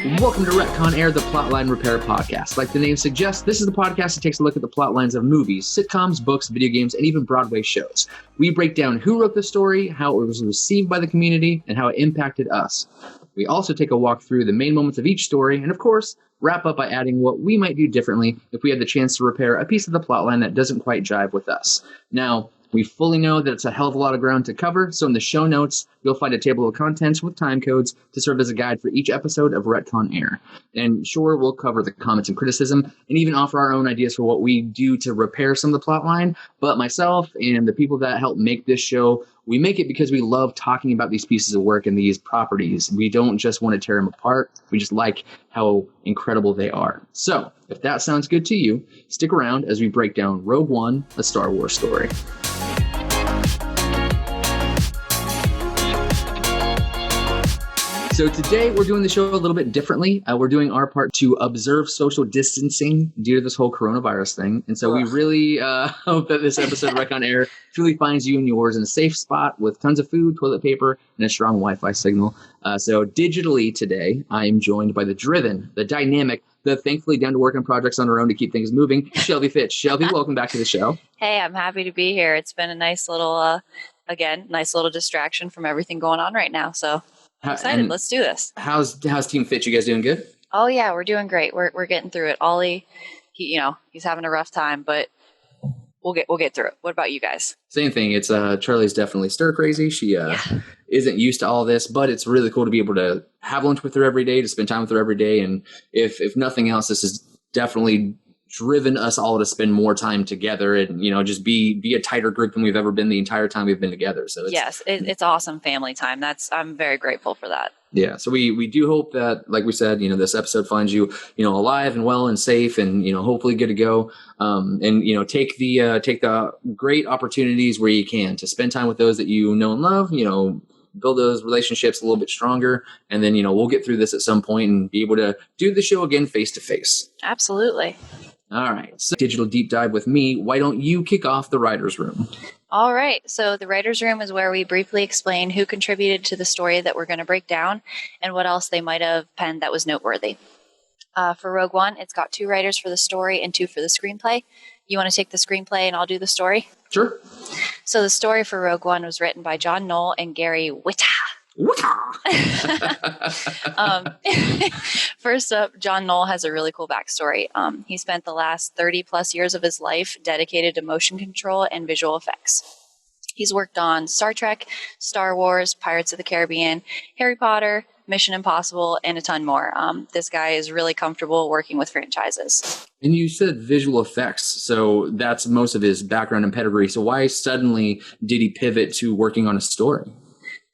Welcome to Retcon Air, the Plotline Repair Podcast. Like the name suggests, this is the podcast that takes a look at the plot lines of movies, sitcoms, books, video games, and even Broadway shows. We break down who wrote the story, how it was received by the community, and how it impacted us. We also take a walk through the main moments of each story, and of course, wrap up by adding what we might do differently if we had the chance to repair a piece of the plotline that doesn't quite jive with us. Now, we fully know that it's a hell of a lot of ground to cover, so in the show notes, you'll find a table of contents with time codes to serve as a guide for each episode of Retcon Air. And sure, we'll cover the comments and criticism, and even offer our own ideas for what we do to repair some of the plotline, but myself and the people that help make this show, we make it because we love talking about these pieces of work and these properties. We don't just want to tear them apart, we just like how incredible they are. So, if that sounds good to you, stick around as we break down Rogue One, a Star Wars story. So today we're doing the show a little bit differently. We're doing our part to observe social distancing due to this whole coronavirus thing. And so we really hope that this episode of Retcon Air truly finds you and yours in a safe spot with tons of food, toilet paper, and a strong Wi-Fi signal. So digitally today, I am joined by the driven, the dynamic, the thankfully down to work on projects on her own to keep things moving, Shelby Fitch. Shelby, welcome back to the show. Hey, I'm happy to be here. It's been a nice little, nice little distraction from everything going on right now. So I'm excited. Let's do this. How's Team Fitch? You guys doing good? Oh yeah, we're doing great. We're getting through it. Ollie, he's having a rough time, but we'll get through it. What about you guys? Same thing. It's Charlie's definitely stir crazy. She isn't used to all this, but it's really cool to be able to have lunch with her every day, to spend time with her every day. And if nothing else, this has definitely driven us all to spend more time together and, just be a tighter group than we've ever been the entire time we've been together. So it's awesome family time. I'm very grateful for that. Yeah. So we do hope that, like we said, this episode finds you, alive and well and safe and, hopefully good to go. And, take the great opportunities where you can to spend time with those that you know and love, build those relationships a little bit stronger. And then, we'll get through this at some point and be able to do the show again face to face. Absolutely. All right. So digital deep dive with me. Why don't you kick off the writer's room? All right. So the writer's room is where we briefly explain who contributed to the story that we're going to break down and what else they might have penned that was noteworthy. For Rogue One, it's got 2 writers for the story and 2 for the screenplay. You want to take the screenplay and I'll do the story? Sure. So the story for Rogue One was written by John Knoll and Gary Whitta. First up, John Knoll has a really cool backstory. He spent the last 30 plus years of his life dedicated to motion control and visual effects. He's worked on Star Trek, Star Wars, Pirates of the Caribbean, Harry Potter, Mission Impossible, and a ton more. This guy is really comfortable working with franchises. And you said visual effects, so that's most of his background and pedigree. So why suddenly did he pivot to working on a story?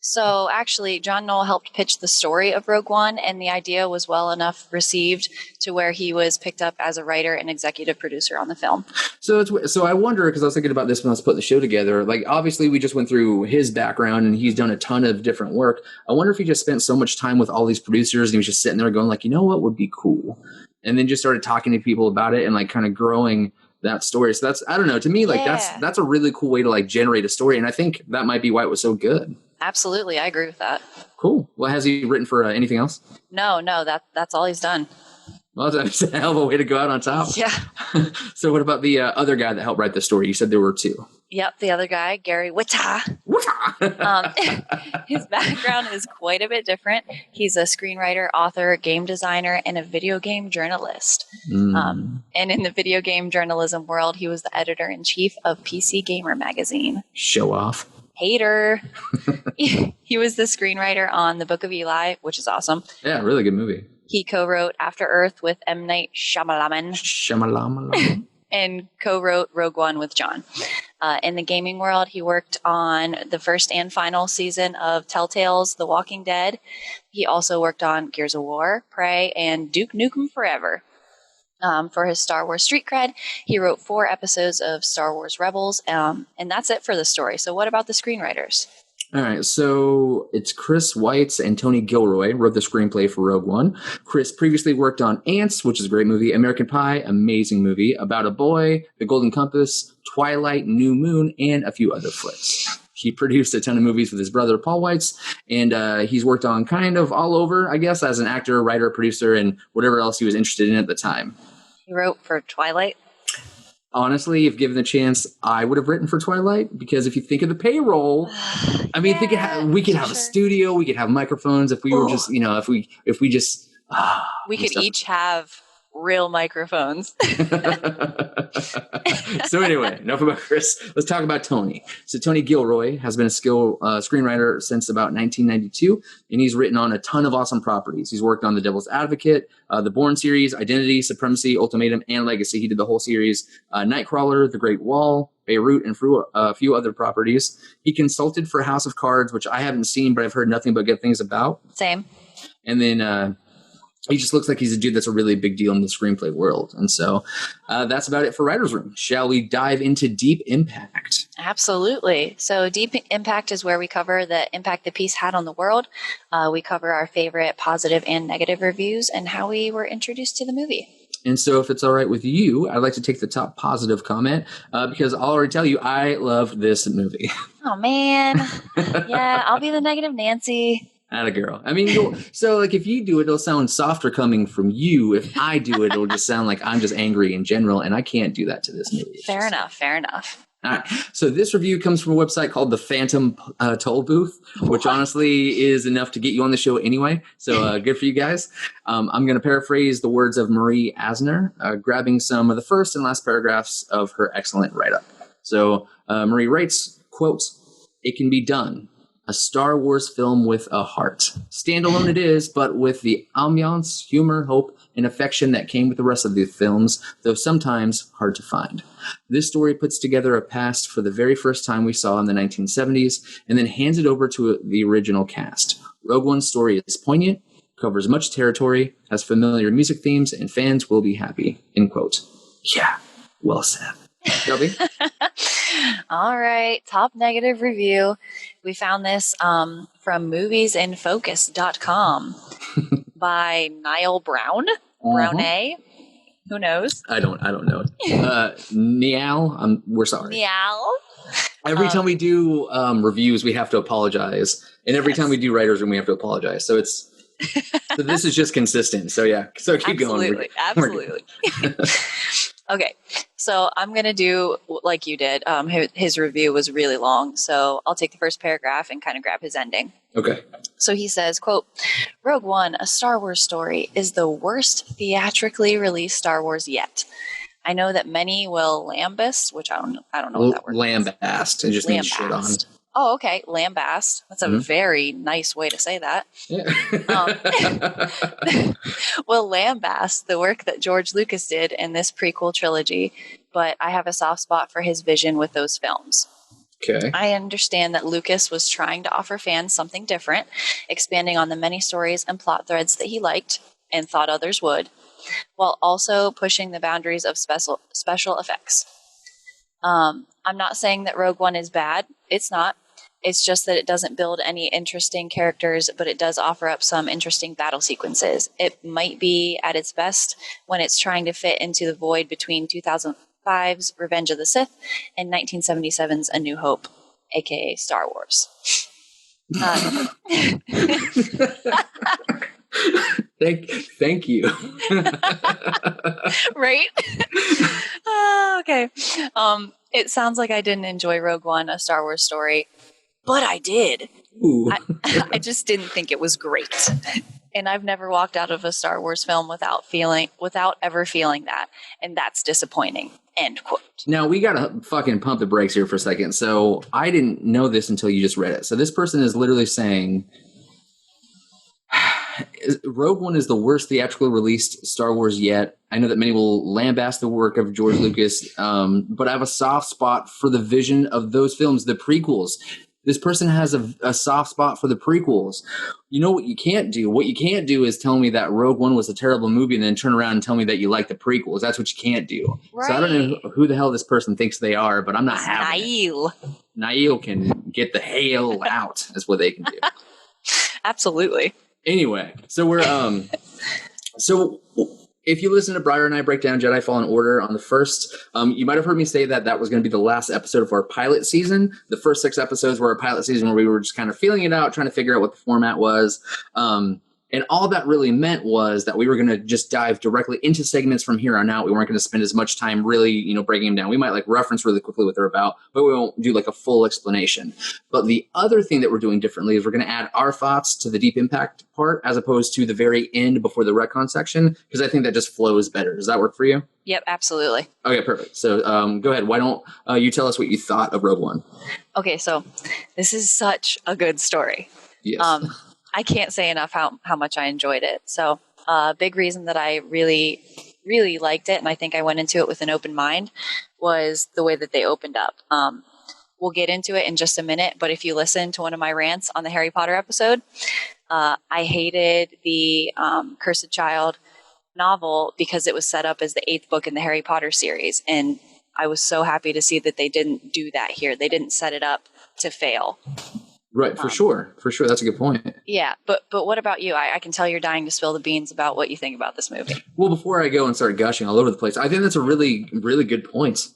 So actually, John Knoll helped pitch the story of Rogue One, and the idea was well enough received to where he was picked up as a writer and executive producer on the film. So I wonder, because I was thinking about this when I was putting the show together, like obviously we just went through his background and he's done a ton of different work. I wonder if he just spent so much time with all these producers and he was just sitting there going like, what would be cool? And then just started talking to people about it and like kind of growing that story. So that's, I don't know, to me, like that's a really cool way to like generate a story. And I think that might be why it was so good. Absolutely. I agree with that. Cool. Well, has he written for anything else? No, that's all he's done. Well, that's a hell of a way to go out on top. Yeah. So what about the other guy that helped write the story? You said there were 2. Yep. The other guy, Gary Whitta. His background is quite a bit different. He's a screenwriter, author, game designer, and a video game journalist. And in the video game journalism world, he was the editor-in-chief of PC Gamer magazine. Show off. Hater. He was the screenwriter on The Book of Eli, which is awesome. Yeah, really good movie. He co-wrote After Earth with M. Night Shyamalan. And co-wrote Rogue One with John. In the gaming world, he worked on the first and final season of Telltale's The Walking Dead. He also worked on Gears of War, Prey, and Duke Nukem Forever. For his Star Wars street cred, he wrote 4 episodes of Star Wars Rebels, and that's it for the story. So what about the screenwriters? All right, so it's Chris Weitz and Tony Gilroy wrote the screenplay for Rogue One. Chris previously worked on Ants, which is a great movie, American Pie, amazing movie, About a Boy, The Golden Compass, Twilight, New Moon, and a few other flicks. He produced a ton of movies with his brother, Paul Weitz, and he's worked on kind of all over, I guess, as an actor, writer, producer, and whatever else he was interested in at the time. He wrote for Twilight. Honestly, if given the chance, I would have written for Twilight, because if you think of the payroll, I mean, we could have a studio, we could have microphones if we were just, if we just... we could each have real microphones. So anyway, enough about Chris. Let's talk about Tony. So Tony Gilroy has been a screenwriter since about 1992, and he's written on a ton of awesome properties. He's worked on The Devil's Advocate, the Bourne series, Identity, Supremacy, Ultimatum, and Legacy. He did the whole series, Nightcrawler, The Great Wall, Beirut, and a few other properties. He consulted for House of Cards, which I haven't seen, but I've heard nothing but good things about. Same. And then... he just looks like he's a dude that's a really big deal in the screenplay world. And so that's about it for Writer's Room. Shall we dive into Deep Impact? Absolutely. So Deep Impact is where we cover the impact the piece had on the world. We cover our favorite positive and negative reviews and how we were introduced to the movie. And so if it's all right with you, I'd like to take the top positive comment because I'll already tell you, I love this movie. Oh, man. Yeah, I'll be the negative Nancy. Atta girl. I mean, so like if you do it, it'll sound softer coming from you. If I do it, it'll just sound like I'm just angry in general, and I can't do that to this movie. Fair enough. All right. So this review comes from a website called the Phantom Toll Booth, which honestly is enough to get you on the show anyway. So good for you guys. I'm going to paraphrase the words of Marie Asner, grabbing some of the first and last paragraphs of her excellent write-up. So Marie writes, quote, "It can be done. A Star Wars film with a heart. Standalone it is, but with the ambiance, humor, hope, and affection that came with the rest of the films, though sometimes hard to find. This story puts together a past for the very first time we saw in the 1970s, and then hands it over to the original cast. Rogue One's story is poignant, covers much territory, has familiar music themes, and fans will be happy." End quote. Yeah, well said. Shelby? All right, top negative review. We found this from moviesinfocus.com by Niall Brown. Brown A. Who knows? I don't know. Niall, we're sorry. Niall. Every time we do reviews, we have to apologize. And every time we do Writer's Room, we have to apologize. So so this is just consistent. So yeah. So keep going. Absolutely. Okay. So I'm going to do like you did. His review was really long. So I'll take the first paragraph and kind of grab his ending. Okay. So he says, quote, "Rogue One, a Star Wars story, is the worst theatrically released Star Wars yet. I know that many will lambast," which I don't know what that word is. Lambast. It just means shit on. Oh, okay. Lambast. That's a very nice way to say that. Yeah. Will lambast the work that George Lucas did in this prequel trilogy, but I have a soft spot for his vision with those films. Okay. I understand that Lucas was trying to offer fans something different, expanding on the many stories and plot threads that he liked and thought others would, while also pushing the boundaries of special effects. I'm not saying that Rogue One is bad. It's not. It's just that it doesn't build any interesting characters, but it does offer up some interesting battle sequences. It might be at its best when it's trying to fit into the void between 2005's Revenge of the Sith and 1977's A New Hope, aka Star Wars. Thank you. Right? Okay. It sounds like I didn't enjoy Rogue One, a Star Wars story, but I did. Ooh. I just didn't think it was great. And I've never walked out of a Star Wars film without ever feeling that. And that's disappointing. End quote. Now, we got to fucking pump the brakes here for a second. So I didn't know this until you just read it. So this person is literally saying Rogue One is the worst theatrically released Star Wars yet. I know that many will lambast the work of George Lucas, but I have a soft spot for the vision of those films, the prequels. This person has a soft spot for the prequels. You know what you can't do? What you can't do is tell me that Rogue One was a terrible movie and then turn around and tell me that you like the prequels. That's what you can't do. Right. So I don't know who the hell this person thinks they are, but I'm not having it. Niall can get the hell out. That's what they can do. Absolutely. Anyway, so we're so If you listen to Briar and I break down Jedi Fallen Order on the first, you might have heard me say that was going to be the last episode of our pilot season. The first 6 episodes were our pilot season where we were just kind of feeling it out, trying to figure out what the format was. And all that really meant was that we were going to just dive directly into segments from here on out. We weren't going to spend as much time really, breaking them down. We might like reference really quickly what they're about, but we won't do like a full explanation. But the other thing that we're doing differently is we're going to add our thoughts to the deep impact part as opposed to the very end before the retcon section, because I think that just flows better. Does that work for you? Yep, absolutely. Okay, perfect. So go ahead. Why don't you tell us what you thought of Rogue One? Okay, so this is such a good story. Yes. I can't say enough how much I enjoyed it. So a big reason that I really, really liked it, and I think I went into it with an open mind, was the way that they opened up. We'll get into it in just a minute, but if you listen to one of my rants on the Harry Potter episode, I hated the Cursed Child novel because it was set up as the 8th book in the Harry Potter series. And I was so happy to see that they didn't do that here. They didn't set it up to fail. Right, for sure. That's a good point. Yeah, but what about you? I can tell you're dying to spill the beans about what you think about this movie. Well, before I go and start gushing all over the place, I think that's a really, really good point.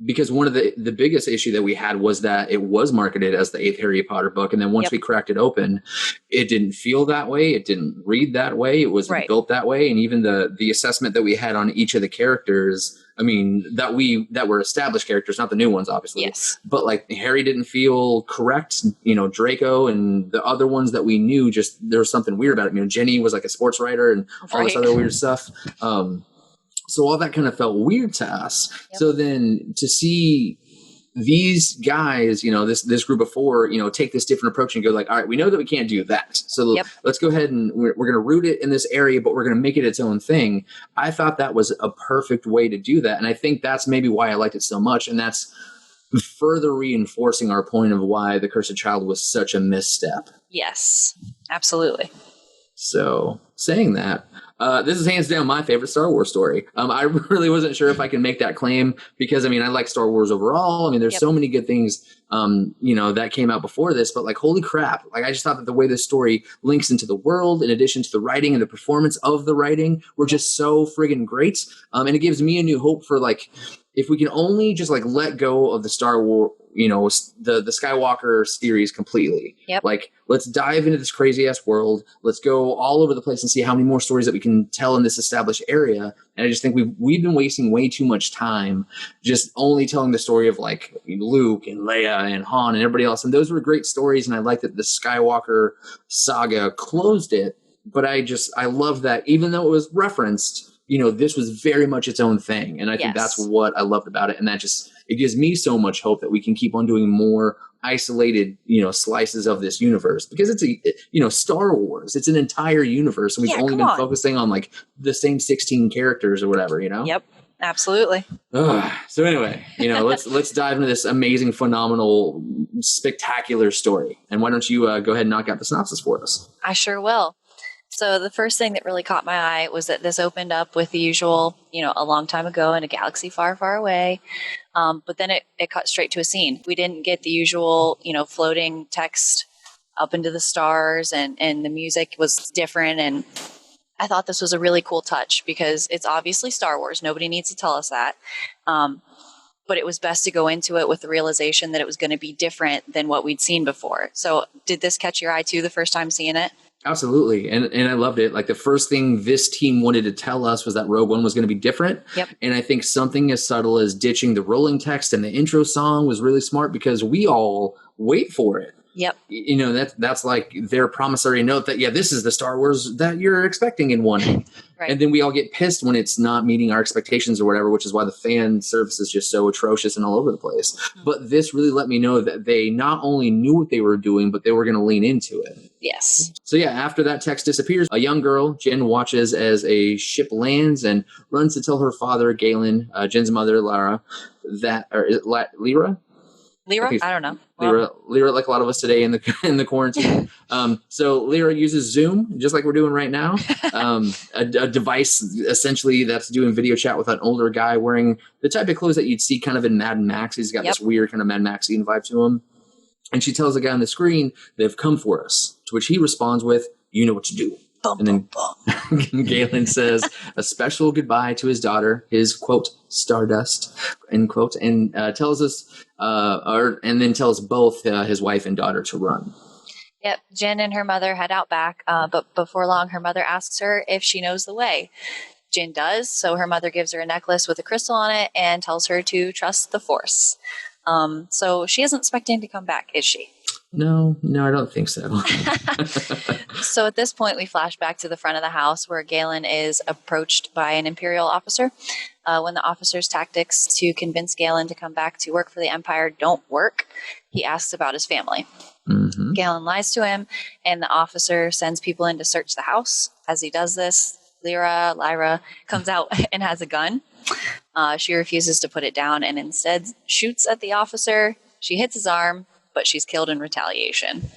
Because one of the biggest issue that we had was that it was marketed as the 8th Harry Potter book. And then once we cracked it open, it didn't feel that way. It didn't read that way. It wasn't built that way. And even the assessment that we had on each of the characters, I mean, that were established characters, not the new ones, obviously. Yes. But like Harry didn't feel correct. Draco and the other ones that we knew, just there was something weird about it. Jenny was like a sports writer and all this other weird stuff. So all that kind of felt weird to us. Yep. So then to see these guys, this group of 4, take this different approach and go like, all right, we know that we can't do that. So let's go ahead and we're going to root it in this area, but we're going to make it its own thing. I thought that was a perfect way to do that. And I think that's maybe why I liked it so much. And that's further reinforcing our point of why The Cursed Child was such a misstep. Yes, absolutely. So saying that, this is hands down my favorite Star Wars story. I really wasn't sure if I can make that claim because, I like Star Wars overall. There's so many good things, that came out before this, but like, holy crap. Like, I just thought that the way this story links into the world, in addition to the writing and the performance of the writing, were just so friggin' great. And it gives me a new hope for like, if we can only just like let go of the Star Wars, the Skywalker series completely. Yep. Like, let's dive into this crazy ass world. Let's go all over the place and see how many more stories that we can tell in this established area. And I just think we've been wasting way too much time just only telling the story of like Luke and Leia and Han and everybody else. And those were great stories. And I like that the Skywalker saga closed it. But I love that even though it was referenced, this was very much its own thing. And I think that's what I loved about it. And it gives me so much hope that we can keep on doing more isolated, slices of this universe, because it's Star Wars. It's an entire universe. And we've only been focusing on like the same 16 characters or whatever, Yep. Absolutely. So anyway, let's dive into this amazing, phenomenal, spectacular story. And why don't you go ahead and knock out the synopsis for us? I sure will. So the first thing that really caught my eye was that this opened up with the usual, a long time ago in a galaxy far, far away. But then it cut straight to a scene. We didn't get the usual, floating text up into the stars, and the music was different. And I thought this was a really cool touch because it's obviously Star Wars. Nobody needs to tell us that. But it was best to go into it with the realization that it was going to be different than what we'd seen before. So did this catch your eye too the first time seeing it? Absolutely. And I loved it. Like, the first thing this team wanted to tell us was that Rogue One was going to be different. Yep. And I think something as subtle as ditching the rolling text and the intro song was really smart, because we all wait for it. Yep. That's like their promissory note that, this is the Star Wars that you're expecting and wanting. Right. And then we all get pissed when it's not meeting our expectations or whatever, which is why the fan service is just so atrocious and all over the place. Mm-hmm. But this really let me know that they not only knew what they were doing, but they were going to lean into it. Yes. So after that text disappears, a young girl, Jen, watches as a ship lands and runs to tell her father, Galen, Jen's mother, Lyra, Lyra? I don't know. Lyra, like a lot of us today in the quarantine. So Lyra uses Zoom, just like we're doing right now. A device essentially that's doing video chat with an older guy wearing the type of clothes that you'd see kind of in Mad Max. He's got this weird kind of Mad Maxian vibe to him. And she tells the guy on the screen, "They've come for us." To which he responds with, "You know what to do." And then Galen says a special goodbye to his daughter, his quote Stardust, end quote, and tells us, and then tells both his wife and daughter to run. Yep, Jen and her mother head out back, but before long, her mother asks her if she knows the way. Jen does, so her mother gives her a necklace with a crystal on it and tells her to trust the Force. So she isn't expecting to come back, is she? No, I don't think so. So at this point, we flash back to the front of the house where Galen is approached by an Imperial officer. When the officer's tactics to convince Galen to come back to work for the Empire don't work, he asks about his family. Mm-hmm. Galen lies to him, and the officer sends people in to search the house. As he does this, Lyra comes out and has a gun. She refuses to put it down and instead shoots at the officer. She hits his arm, but she's killed in retaliation.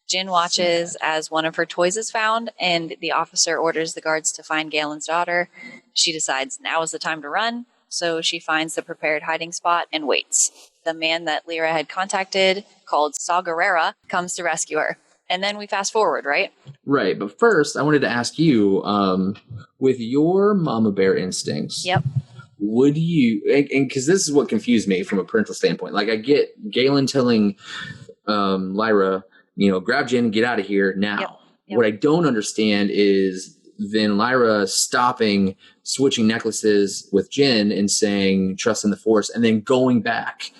Jin watches as one of her toys is found, and the officer orders the guards to find Galen's daughter. She decides now is the time to run, so she finds the prepared hiding spot and waits. The man that Lyra had contacted, called Saw Gerrera, comes to rescue her. And then we fast forward, right? Right, but first, I wanted to ask you, with your mama bear instincts, Yep. would you, and because this is what confused me from a parental standpoint, like I get Galen telling Lyra, grab Jen and get out of here now. Yep. What I don't understand is then Lyra stopping, switching necklaces with Jen and saying, trust in the Force, and then going back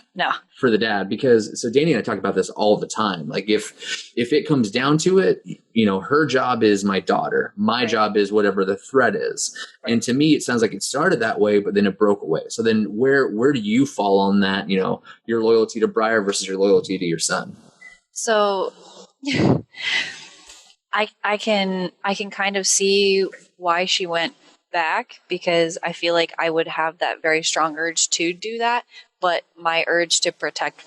for the dad. Because, so Danny and I talk about this all the time. Like if it comes down to it, her job is my daughter. My job is whatever the threat is. Right. And to me, it sounds like it started that way, but then it broke away. So then where do you fall on that, your loyalty to Briar versus your loyalty to your son? So I can kind of see why she went back, because I feel like I would have that very strong urge to do that, but my urge to protect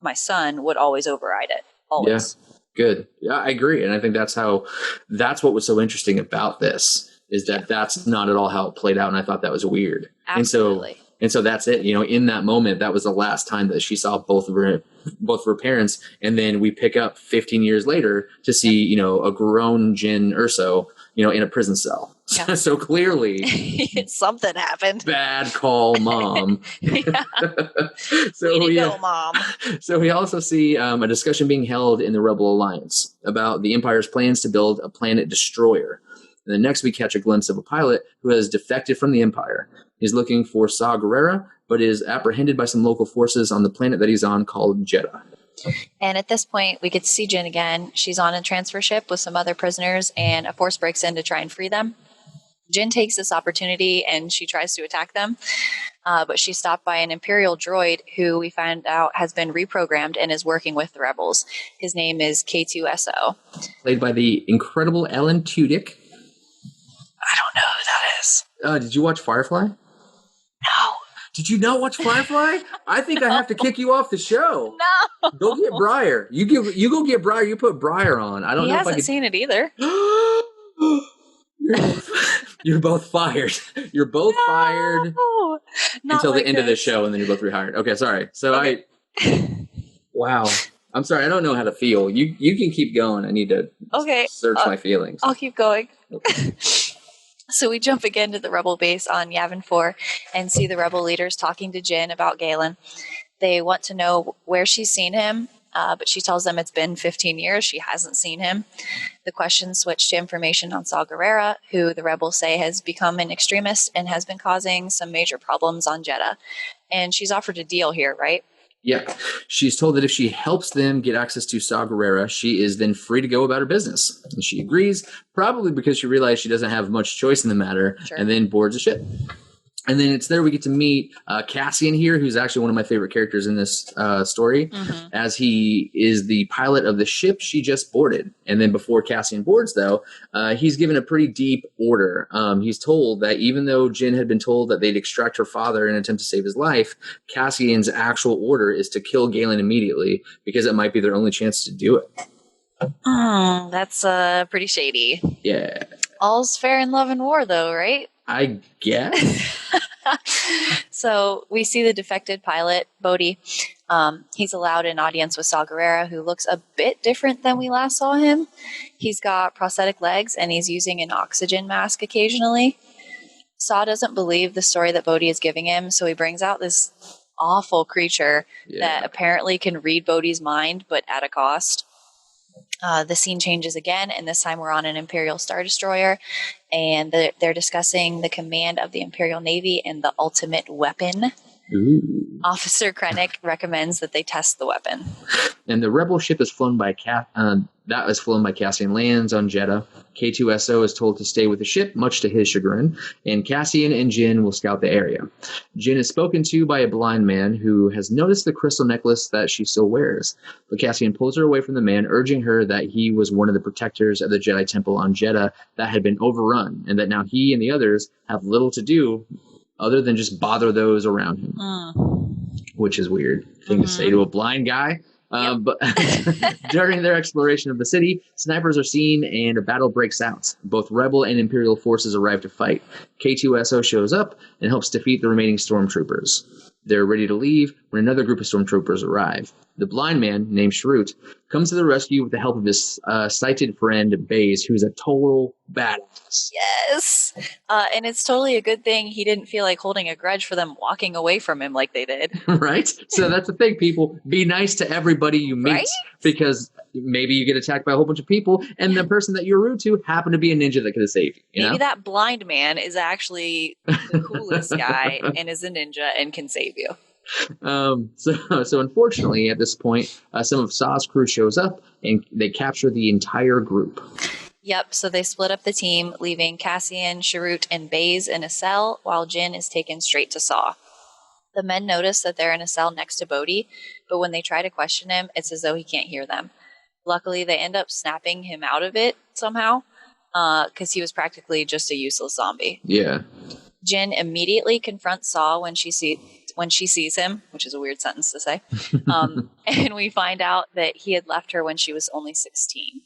my son would always override it. Always. Yeah, good. Yeah, I agree. And I think that's what was so interesting about this, is that that's not at all how it played out. And I thought that was weird. Absolutely. And so that's it. In that moment, that was the last time that she saw both of her parents. And then we pick up 15 years later to see, a grown Jin Erso, in a prison cell. Yeah. So clearly something happened. Bad call, Mom. Mom. So we also see a discussion being held in the Rebel Alliance about the Empire's plans to build a planet destroyer. And then next we catch a glimpse of a pilot who has defected from the Empire. He's looking for Saw Gerrera, but is apprehended by some local forces on the planet that he's on called Jeddah. And at this point, we get to see Jin again. She's on a transfer ship with some other prisoners, and a force breaks in to try and free them. Jin takes this opportunity, and she tries to attack them. But she's stopped by an Imperial droid who we find out has been reprogrammed and is working with the rebels. His name is K2SO. Played by the incredible Alan Tudyk. I don't know who that is. Did you watch Firefly? No. Did you not watch Firefly? I think I have to kick you off the show. No. Go get Briar. You go get Briar. You put Briar on. I don't know if I hasn't seen it either. You're both fired. You're both fired until the end of the show, and then you're both rehired. Okay, sorry. So okay. Wow. I'm sorry. I don't know how to feel. You can keep going. I need to search my feelings. I'll keep going. Okay. So we jump again to the Rebel base on Yavin 4 and see the Rebel leaders talking to Jin about Galen. They want to know where she's seen him, but she tells them it's been 15 years. She hasn't seen him. The questions switch to information on Saw Gerrera, who the Rebels say has become an extremist and has been causing some major problems on Jeddah. And she's offered a deal here, right? Yeah. She's told that if she helps them get access to Saw Gerrera, she is then free to go about her business. And she agrees, probably because she realized she doesn't have much choice in the matter, and then boards the ship. And then it's there we get to meet Cassian here, who's actually one of my favorite characters in this story, as he is the pilot of the ship she just boarded. And then before Cassian boards, though, he's given a pretty deep order. He's told that even though Jin had been told that they'd extract her father in an attempt to save his life, Cassian's actual order is to kill Galen immediately because it might be their only chance to do it. That's pretty shady. Yeah. All's fair in love and war, though, right? I guess. So we see the defected pilot, Bodhi. He's allowed an audience with Saw Gerrera, who looks a bit different than we last saw him. He's got prosthetic legs, and he's using an oxygen mask occasionally. Saw doesn't believe the story that Bodhi is giving him, so he brings out this awful creature that apparently can read Bodhi's mind, but at a cost. The scene changes again, and this time we're on an Imperial Star Destroyer, and they're discussing the command of the Imperial Navy and the ultimate weapon. Ooh. Officer Krennic recommends that they test the weapon. And the Rebel ship is flown by Cassian Lands on Jedha. K2SO is told to stay with the ship, much to his chagrin, and Cassian and Jin will scout the area. Jin is spoken to by a blind man who has noticed the crystal necklace that she still wears, but Cassian pulls her away from the man, urging her that he was one of the protectors of the Jedi Temple on Jedha that had been overrun, and that now he and the others have little to do other than just bother those around him. Which is weird thing to say to a blind guy. But during their exploration of the city, snipers are seen and a battle breaks out. Both Rebel and Imperial forces arrive to fight. K2SO shows up and helps defeat the remaining stormtroopers. They're ready to leave when another group of stormtroopers arrive. The blind man, named Shrute, comes to the rescue with the help of his sighted friend, Baze, who's a total badass. Yes! And it's totally a good thing he didn't feel like holding a grudge for them walking away from him like they did. Right? So that's the thing, people. Be nice to everybody you meet. Right? Because maybe you get attacked by a whole bunch of people, and the person that you're rude to happened to be a ninja that could have saved you. Maybe that blind man is actually the coolest guy and is a ninja and can save you. So unfortunately, at this point, some of Saw's crew shows up, and they capture the entire group. Yep, so they split up the team, leaving Cassian, Shrute, and Baze in a cell, while Jin is taken straight to Saw. The men notice that they're in a cell next to Bodhi, but when they try to question him, it's as though he can't hear them. Luckily, they end up snapping him out of it somehow, because he was practically just a useless zombie. Yeah. Jin immediately confronts Saw when she sees him, which is a weird sentence to say. And we find out that he had left her when she was only 16.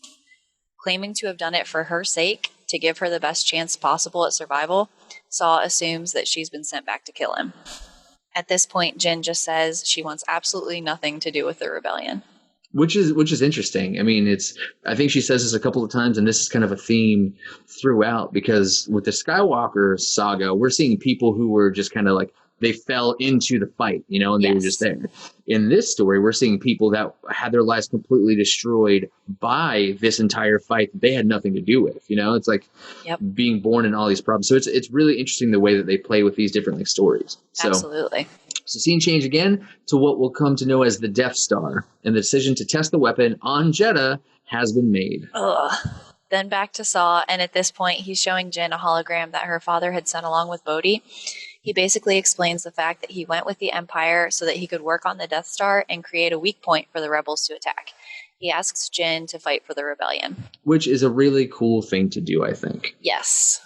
Claiming to have done it for her sake, to give her the best chance possible at survival, Saw assumes that she's been sent back to kill him. At this point, Jin just says she wants absolutely nothing to do with the rebellion. Which is interesting. I mean, I think she says this a couple of times, and this is kind of a theme throughout, because with the Skywalker saga, we're seeing people who were just kind of like, they fell into the fight, and they were just there. In this story, we're seeing people that had their lives completely destroyed by this entire fight that they had nothing to do with. It's like being born in all these problems. So it's really interesting the way that they play with these different stories. Absolutely. So scene change again to what we'll come to know as the Death Star, and the decision to test the weapon on Jedha has been made. Then back to Saw, and at this point, he's showing Jin a hologram that her father had sent along with Bodhi. He basically explains the fact that he went with the Empire so that he could work on the Death Star and create a weak point for the rebels to attack. He asks Jin to fight for the rebellion. Which is a really cool thing to do, I think. Yes.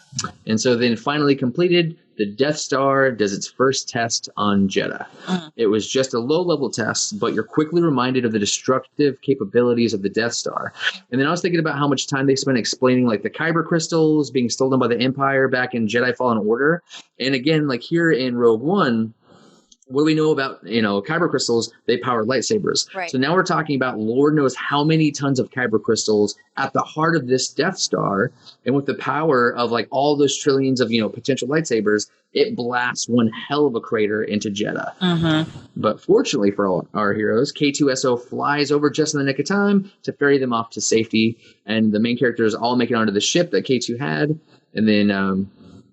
And so then finally completed, the Death Star does its first test on Jedha. It was just a low-level test, but you're quickly reminded of the destructive capabilities of the Death Star. And then I was thinking about how much time they spent explaining the kyber crystals being stolen by the Empire back in Jedi Fallen Order. And again, here in Rogue One, what do we know about, kyber crystals? They power lightsabers. Right. So now we're talking about Lord knows how many tons of kyber crystals at the heart of this Death Star. And with the power of all those trillions of, potential lightsabers, it blasts one hell of a crater into Jedha. But fortunately for all our heroes, K2SO flies over just in the nick of time to ferry them off to safety. And the main characters all make it onto the ship that K2 had. And then,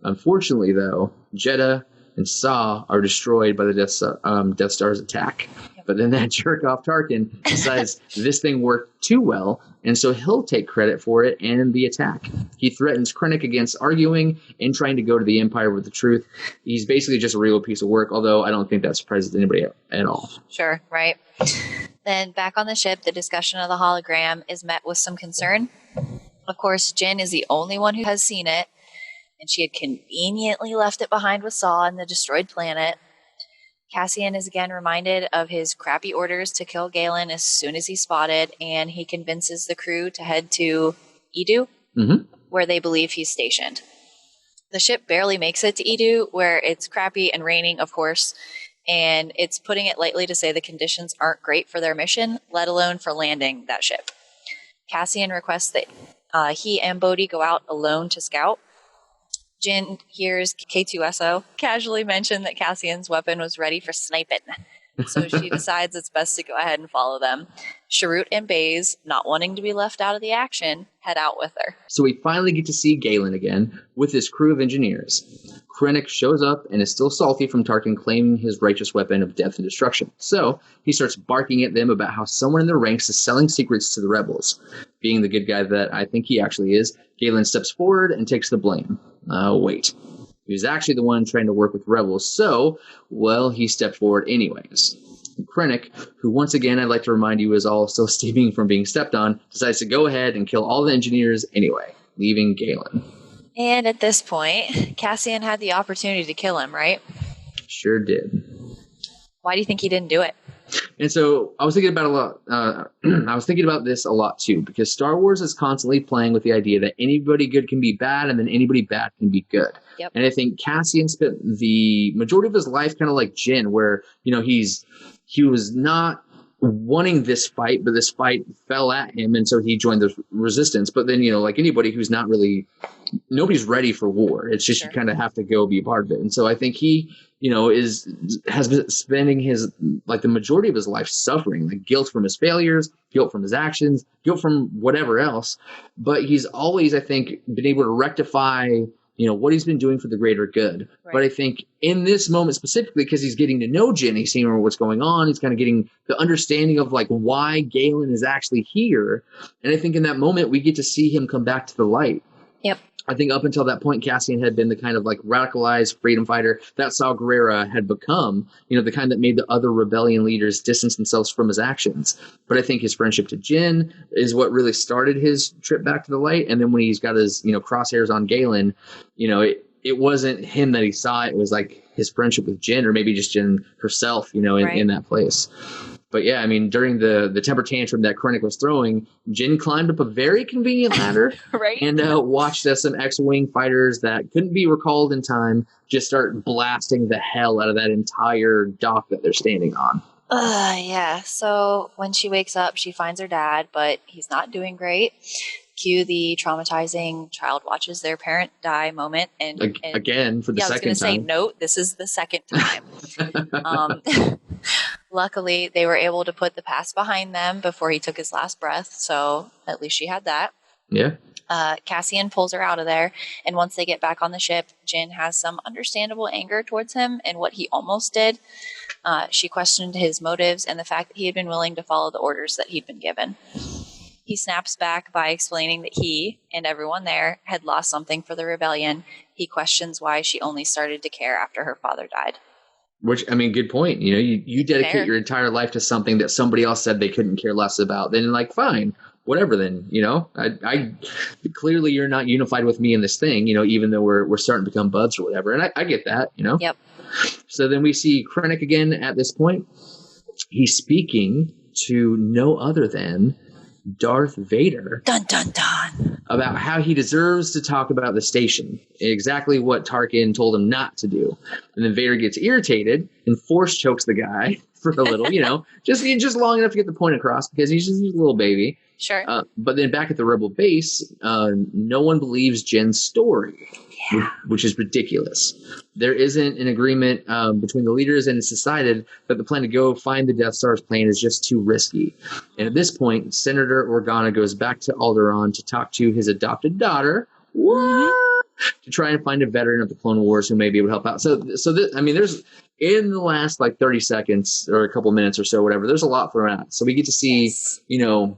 unfortunately, though, Jedha and Saw are destroyed by the Death Star's attack. But then that jerk-off Tarkin decides this thing worked too well, and so he'll take credit for it and the attack. He threatens Krennic against arguing and trying to go to the Empire with the truth. He's basically just a real piece of work, although I don't think that surprises anybody at all. Sure, right. Then back on the ship, the discussion of the hologram is met with some concern. Of course, Jin is the only one who has seen it, and she had conveniently left it behind with Saw on the destroyed planet. Cassian is again reminded of his crappy orders to kill Galen as soon as he's spotted, and he convinces the crew to head to Edu, where they believe he's stationed. The ship barely makes it to Edu, where it's crappy and raining, of course, and it's putting it lightly to say the conditions aren't great for their mission, let alone for landing that ship. Cassian requests that he and Bodhi go out alone to scout. Jin hears K2SO casually mention that Cassian's weapon was ready for sniping, so she decides it's best to go ahead and follow them. Sharut and Baze, not wanting to be left out of the action, head out with her. So we finally get to see Galen again with his crew of engineers. Krennic shows up and is still salty from Tarkin claiming his righteous weapon of death and destruction. So he starts barking at them about how someone in their ranks is selling secrets to the rebels. Being the good guy that I think he actually is, Galen steps forward and takes the blame. Wait. He was actually the one trying to work with rebels, so, well, he stepped forward anyways. Krennic, who once again I'd like to remind you is all still steaming from being stepped on, decides to go ahead and kill all the engineers anyway, leaving Galen. And at this point, Cassian had the opportunity to kill him, right? Sure did. Why do you think he didn't do it? And so I was thinking about I was thinking about this a lot too, because Star Wars is constantly playing with the idea that anybody good can be bad and then anybody bad can be good. Yep. And I think Cassian spent the majority of his life kind of like Jin, where, you know, he was not wanting this fight, but this fight fell at him, and so he joined the resistance. But then, you know, like anybody who's not really, nobody's ready for war. It's just, sure, you kind of have to go be a part of it. And so I think he, you know, has been spending his, like, the majority of his life suffering, like guilt from his failures, guilt from his actions, guilt from whatever else. But he's always, I think, been able to rectify, you know, what he's been doing for the greater good. Right. But I think in this moment specifically, because he's getting to know Jin, he's seeing what's going on, he's kind of getting the understanding of like why Galen is actually here. And I think in that moment, we get to see him come back to the light. Yep. I think up until that point, Cassian had been the kind of like radicalized freedom fighter that Saw Gerrera had become, you know, the kind that made the other rebellion leaders distance themselves from his actions. But I think his friendship to Jin is what really started his trip back to the light. And then when he's got his, you know, crosshairs on Galen, you know, it wasn't him that he saw. It was like his friendship with Jin, or maybe just Jin herself, you know, in that place. But yeah, I mean, during the temper tantrum that Krennic was throwing, Jin climbed up a very convenient ladder right. and watched as some X-Wing fighters that couldn't be recalled in time just start blasting the hell out of that entire dock that they're standing on. Yeah. So when she wakes up, she finds her dad, but he's not doing great. Cue the traumatizing child watches their parent die moment. And again, for the second time. I was going to say, note, this is the second time. Luckily, they were able to put the past behind them before he took his last breath. So at least she had that. Yeah. Cassian pulls her out of there. And once they get back on the ship, Jin has some understandable anger towards him and what he almost did. She questioned his motives and the fact that he had been willing to follow the orders that he'd been given. He snaps back by explaining that he and everyone there had lost something for the rebellion. He questions why she only started to care after her father died. Which, I mean, good point. You know, you dedicate your entire life to something that somebody else said they couldn't care less about. Then, like, fine, whatever then, you know. I clearly you're not unified with me in this thing, you know, even though we're starting to become buds or whatever. And I get that, you know. Yep. So then we see Krennic again at this point. He's speaking to no other than Darth Vader. Dun, dun, dun. About how he deserves to talk about the station. Exactly what Tarkin told him not to do. And then Vader gets irritated and force chokes the guy for a little, you know, just long enough to get the point across because he's just a little baby. Sure. But then back at the Rebel base, no one believes Jin's story, which is ridiculous. There isn't an agreement between the leaders, and it's decided that the plan to go find the Death Star's plane is just too risky. And at this point, Senator Organa goes back to Alderaan to talk to his adopted daughter, to try and find a veteran of the Clone Wars who may be able to help out. So this, I mean, there's in the last like 30 seconds or a couple minutes or so, whatever, there's a lot thrown out. So we get to see, you know,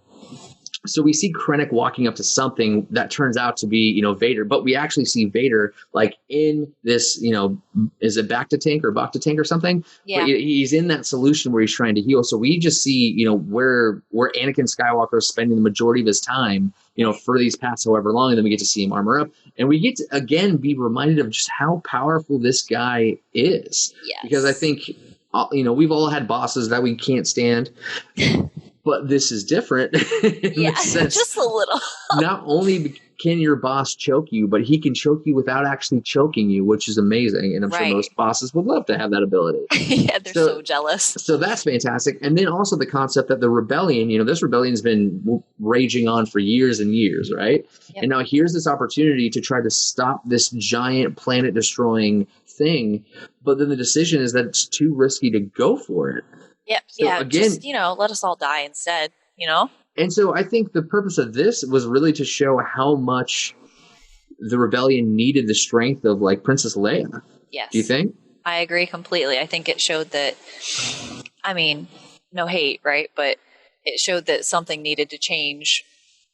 so we see Krennic walking up to something that turns out to be, you know, Vader, but we actually see Vader like in this, you know, is it Bacta tank or something? Yeah. But he's in that solution where he's trying to heal. So we just see, you know, where Anakin Skywalker is spending the majority of his time, you know, for these past however long, and then we get to see him armor up, and we get to again be reminded of just how powerful this guy is. Yes. Because I think, you know, we've all had bosses that we can't stand. But this is different in Yeah, the sense, just a little. not only can your boss choke you, but he can choke you without actually choking you, which is amazing. And I'm sure Right. most bosses would love to have that ability. Yeah, they're so jealous. So that's fantastic. And then also the concept that the rebellion, this rebellion's been raging on for years and years, right? Yep. And now here's this opportunity to try to stop this giant planet destroying thing. But then the decision is that it's too risky to go for it. Yep. So yeah. again, Just, let us all die instead, And so I think the purpose of this was really to show how much the rebellion needed the strength of like Princess Leia. Yes. Do you think? I agree completely. I think it showed that, no hate, right? But it showed that something needed to change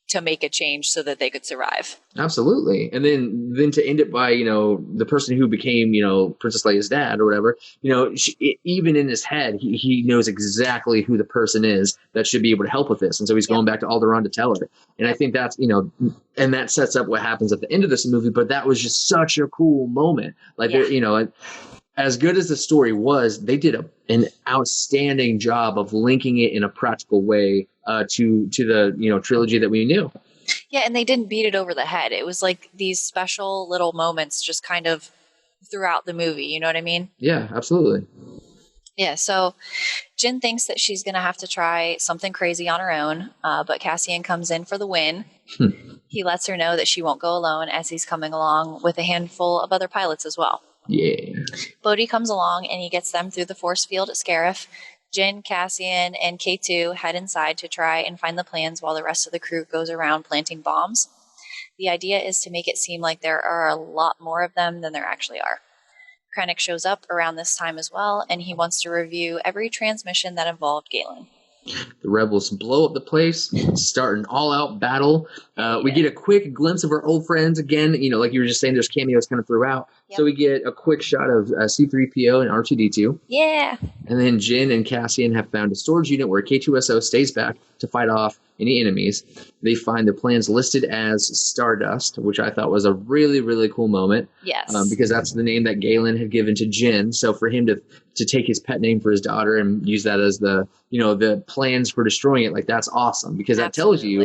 to make a change so that they could survive. Absolutely. And then to end it by, the person who became, Princess Leia's dad or whatever, even in his head, he knows exactly who the person is that should be able to help with this. And so he's going back to Alderaan to tell her. And I think that's, and that sets up what happens at the end of this movie. But that was just such a cool moment. Like, as good as the story was, they did an outstanding job of linking it in a practical way to the trilogy that we knew. Yeah, and they didn't beat it over the head. It was like these special little moments just kind of throughout the movie. You know what I mean? Yeah, absolutely. Yeah, so Jin thinks that she's going to have to try something crazy on her own, but Cassian comes in for the win. He lets her know that she won't go alone as he's coming along with a handful of other pilots as well. Yeah. Bodhi comes along and he gets them through the force field at Scarif. Jin, Cassian, and K2 head inside to try and find the plans while the rest of the crew goes around planting bombs. The idea is to make it seem like there are a lot more of them than there actually are. Krennic shows up around this time as well, and he wants to review every transmission that involved Galen. The rebels blow up the place, start an all-out battle. We get a quick glimpse of our old friends again. Like you were just saying, there's cameos kind of throughout. Yep. So we get a quick shot of C-3PO and R2-D2. Yeah. And then Jin and Cassian have found a storage unit where K2SO stays back to fight off any enemies. They find the plans listed as Stardust, which I thought was a really, really cool moment. Yes. Because that's the name that Galen had given to Jin. So for him to take his pet name for his daughter and use that as the plans for destroying it, like that's awesome because that tells you,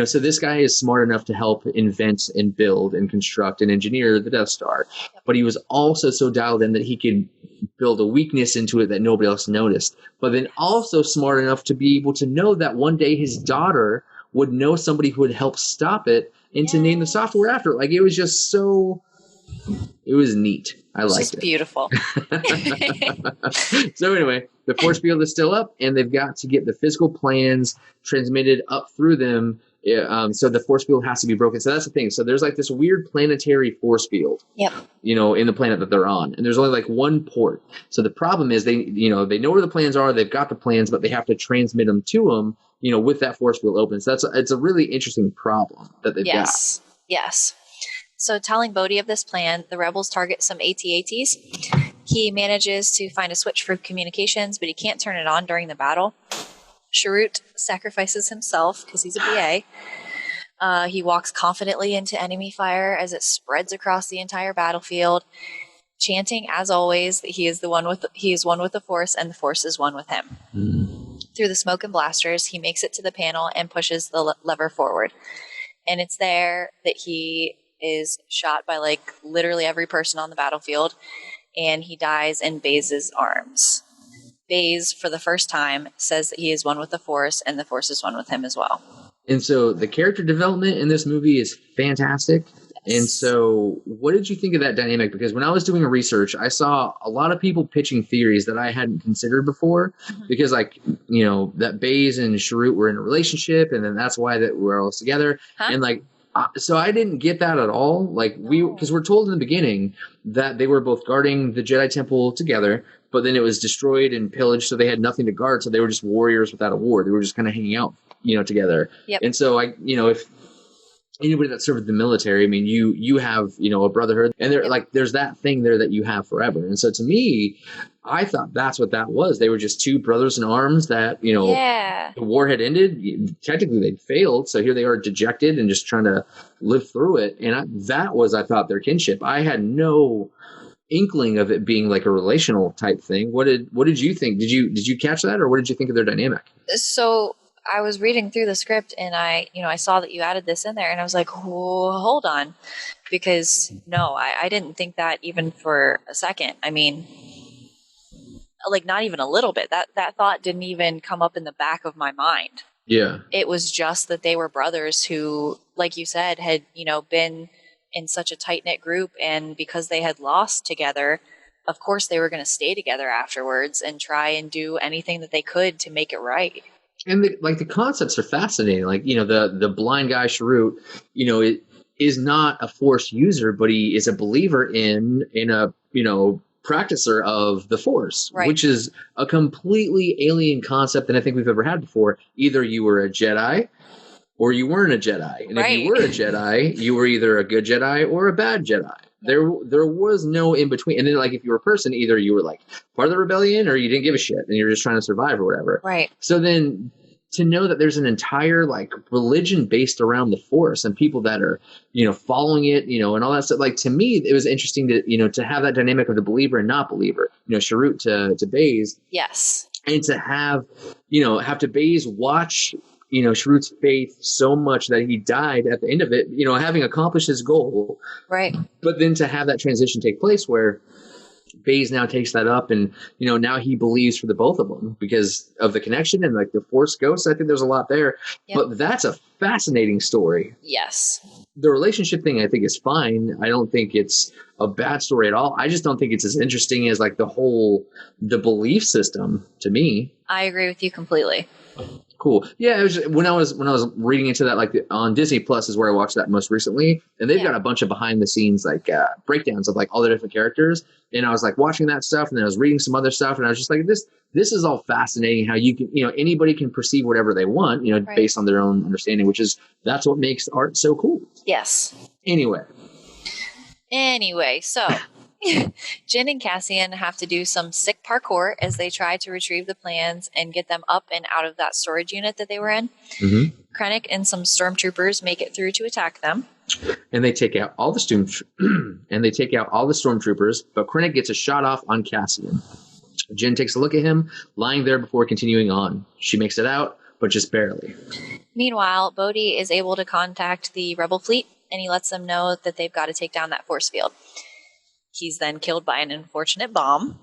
so this guy is smart enough to help invent and build and construct and engineer the Death Star. Yep. But he was also so dialed in that he could build a weakness into it that nobody else noticed, but then also smart enough to be able to know that one day his daughter would know somebody who would help stop it and to name the software after it. Like it was just so, it was neat. I liked it. It's beautiful. So anyway, the force field is still up and they've got to get the physical plans transmitted up through them. So the force field has to be broken. So that's the thing. So there's like this weird planetary force field, in the planet that they're on. And there's only like one port. So the problem is they know where the plans are. They've got the plans, but they have to transmit them to them, with that force field open. So it's a really interesting problem that they've got. Yes. So telling Bodhi of this plan, the rebels target some AT-ATs. He manages to find a switch for communications, but he can't turn it on during the battle. Sharut sacrifices himself because he's a BA. He walks confidently into enemy fire as it spreads across the entire battlefield, chanting, as always, that he is one with the Force and the Force is one with him. Through the smoke and blasters, he makes it to the panel and pushes the lever forward. And it's there that he is shot by like literally every person on the battlefield, and he dies in Baze's arms. Baze, for the first time, says that he is one with the Force, and the Force is one with him as well. And so the character development in this movie is fantastic. Yes. And so what did you think of that dynamic? Because when I was doing research, I saw a lot of people pitching theories that I hadn't considered before. Mm-hmm. Because, that Baze and Sharut were in a relationship, and then that's why that we're all together. Huh? And, so I didn't get that at all. Because we're told in the beginning that they were both guarding the Jedi Temple together, but then it was destroyed and pillaged, so they had nothing to guard. So they were just warriors without a war. They were just kind of hanging out, together. Yep. And so if anybody that served the military, you have, a brotherhood, and there's that thing there that you have forever. And so to me, I thought that's what that was. They were just two brothers in arms that, the war had ended. Technically they'd failed. So here they are dejected and just trying to live through it. And that was, I thought, their kinship. I had no inkling of it being like a relational type thing. What did you think? Did you catch that, or what did you think of their dynamic? So I was reading through the script and I saw that you added this in there and I was like, hold on. Because no, I didn't think that even for a second. I mean, like not even a little bit. That thought didn't even come up in the back of my mind. Yeah. It was just that they were brothers who, like you said, had, been in such a tight-knit group, and because they had lost together, of course they were going to stay together afterwards and try and do anything that they could to make it right. And the concepts are fascinating. Like, the blind guy Sharut, it is not a Force user, but he is a believer in a, practicer of the Force, right. Which is a completely alien concept than I think we've ever had before. Either you were a Jedi or you weren't a Jedi. And right. if you were a Jedi, you were either a good Jedi or a bad Jedi. There was no in between. And then, like, if you were a person, either you were like part of the rebellion or you didn't give a shit and you're just trying to survive or whatever. Right. So then to know that there's an entire like religion based around the Force and people that are, following it, and all that stuff. Like, to me, it was interesting to, to have that dynamic of the believer and not believer, Sharut to Baze. Yes. And to have to Baze watch, Sharut's faith so much that he died at the end of it, having accomplished his goal. Right. But then to have that transition take place where Baze now takes that up and, now he believes for the both of them because of the connection and like the Force ghosts. I think there's a lot there, yep. But that's a fascinating story. Yes. The relationship thing I think is fine. I don't think it's a bad story at all. I just don't think it's as interesting as like the belief system to me. I agree with you completely. Cool. Yeah, it was just, when I was reading into that, like on Disney Plus is where I watched that most recently, and they've got a bunch of behind the scenes like breakdowns of like all the different characters, and I was like watching that stuff, and then I was reading some other stuff, and I was just like, this is all fascinating. How you can anybody can perceive whatever they want, right. Based on their own understanding, that's what makes art so cool. Yes. Anyway, so. Jin and Cassian have to do some sick parkour as they try to retrieve the plans and get them up and out of that storage unit that they were in. Mm-hmm. Krennic and some stormtroopers make it through to attack them. And they take out all the stormtroopers, but Krennic gets a shot off on Cassian. Jin takes a look at him, lying there before continuing on. She makes it out, but just barely. Meanwhile, Bodhi is able to contact the rebel fleet, and he lets them know that they've got to take down that force field. He's then killed by an unfortunate bomb.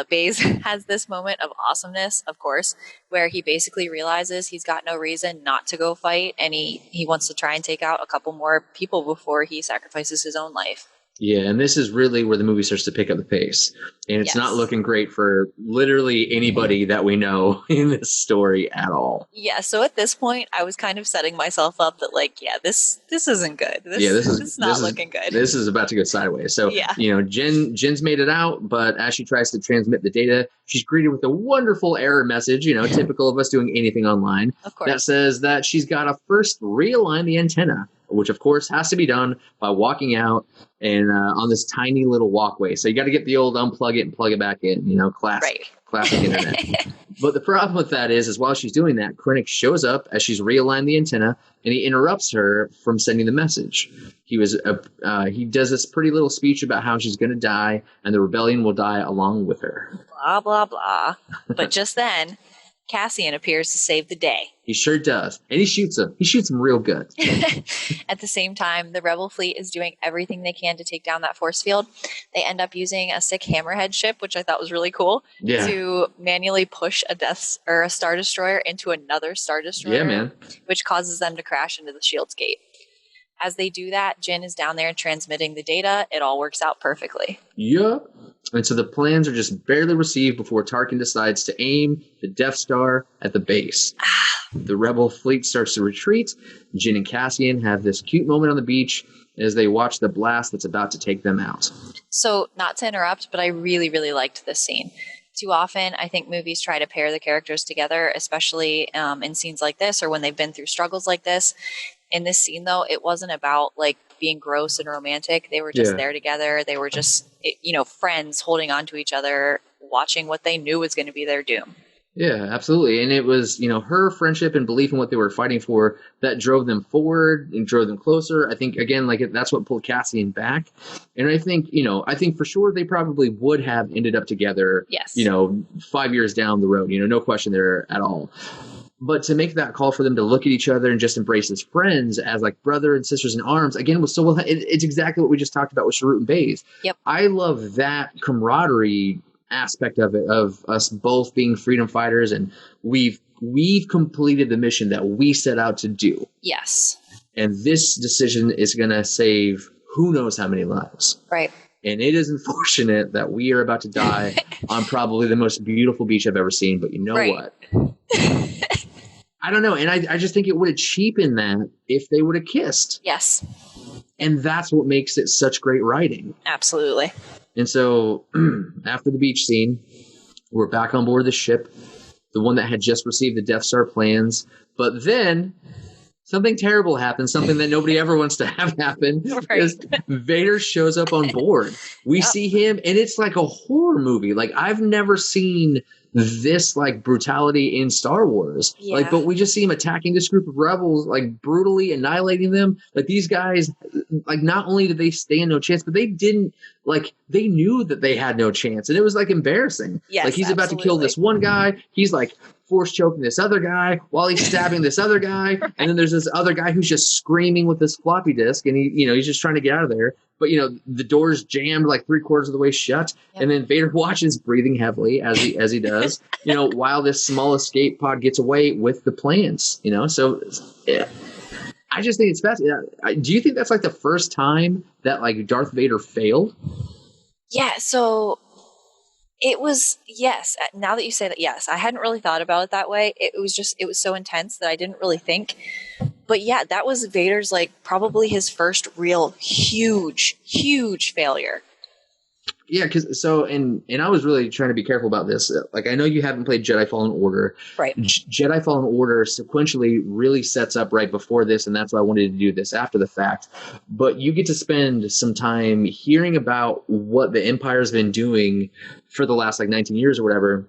Baze has this moment of awesomeness, of course, where he basically realizes he's got no reason not to go fight, and he wants to try and take out a couple more people before he sacrifices his own life. Yeah, and this is really where the movie starts to pick up the pace. And it's not looking great for literally anybody that we know in this story at all. Yeah, so at this point, I was kind of setting myself up that, like, this isn't good. This is not looking good. This is about to go sideways. So, Jin's made it out, but as she tries to transmit the data, she's greeted with a wonderful error message, typical of us doing anything online. Of course. That says that she's got to first realign the antenna, which of course has to be done by walking out and on this tiny little walkway. So you got to get the old unplug it and plug it back in, classic internet. But the problem with that is while she's doing that, Krennic shows up as she's realigned the antenna and he interrupts her from sending the message. He does this pretty little speech about how she's going to die and the rebellion will die along with her. Blah, blah, blah. But just then, Cassian appears to save the day. He sure does. And he shoots him. He shoots him real good. At the same time, the Rebel fleet is doing everything they can to take down that force field. They end up using a sick hammerhead ship, which I thought was really cool, to manually push a Star Destroyer into another Star Destroyer. Yeah, man. Which causes them to crash into the Shield's gate. As they do that, Jin is down there transmitting the data. It all works out perfectly. Yep. And so the plans are just barely received before Tarkin decides to aim the Death Star at the base. The Rebel fleet starts to retreat. Jin and Cassian have this cute moment on the beach as they watch the blast that's about to take them out. So, not to interrupt, but I really, really liked this scene. Too often, I think movies try to pair the characters together, especially in scenes like this or when they've been through struggles like this. In this scene, though, it wasn't about like being gross and romantic. They were just there together. They were just, friends holding on to each other, watching what they knew was going to be their doom. Yeah, absolutely. And it was, her friendship and belief in what they were fighting for that drove them forward and drove them closer. I think, again, that's what pulled Cassian back. And I think for sure they probably would have ended up together, 5 years down the road, no question there at all. But to make that call for them to look at each other and just embrace as friends, as like brother and sisters in arms, again, was so well. It's exactly what we just talked about with Sharut and Baze. Yep. I love that camaraderie aspect of it, of us both being freedom fighters, and we've completed the mission that we set out to do. Yes. And this decision is going to save who knows how many lives. Right. And it is unfortunate that we are about to die on probably the most beautiful beach I've ever seen. But you know what? I don't know. And I just think it would have cheapened that if they would have kissed. Yes. And that's what makes it such great writing. Absolutely. And so after the beach scene, we're back on board the ship, the one that had just received the Death Star plans. But then something terrible happens, something that nobody ever wants to have happen. Right. Is Vader shows up on board. We see him, and it's like a horror movie. Like, I've never seen this like brutality in Star Wars. Yeah. Like, but we just see him attacking this group of rebels, like brutally annihilating them. Like, these guys, like, not only did they stand no chance, but they didn't, like, they knew that they had no chance, and it was like embarrassing. Yes, like, he's about to kill this one guy. He's like force choking this other guy while he's stabbing this other guy. Right. And then there's this other guy who's just screaming with this floppy disk, and he's just trying to get out of there. But, the door's jammed like 3/4 of the way shut. Yep. And then Vader watches, breathing heavily as he does, while this small escape pod gets away with the plans, So yeah, I just think it's fascinating. Do you think that's like the first time that like Darth Vader failed? Yeah. So it was, yes. Now that you say that, yes, I hadn't really thought about it that way. It was so intense that I didn't really think. But yeah, that was Vader's, like, probably his first real huge failure. Yeah, because and I was really trying to be careful about this. Like, I know you haven't played Jedi Fallen Order. Right. Jedi Fallen Order sequentially really sets up right before this, and that's why I wanted to do this after the fact. But you get to spend some time hearing about what the Empire's been doing for the last, like, 19 years or whatever.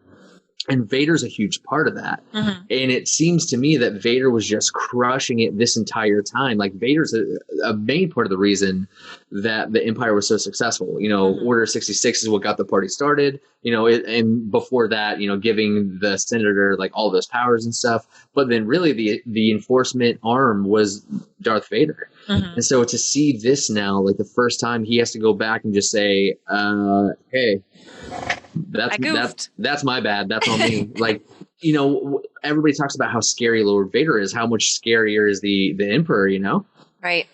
And Vader's a huge part of that. Mm-hmm. And it seems to me that Vader was just crushing it this entire time. Like, Vader's a main part of the reason that the Empire was so successful. Mm-hmm. Order 66 is what got the party started, and before that, giving the Senator like all those powers and stuff. But then really the enforcement arm was Darth Vader. Mm-hmm. And so to see this now, like the first time he has to go back and just say, hey, that's my bad. That's on me. Like, everybody talks about how scary Lord Vader is. How much scarier is the Emperor, Right.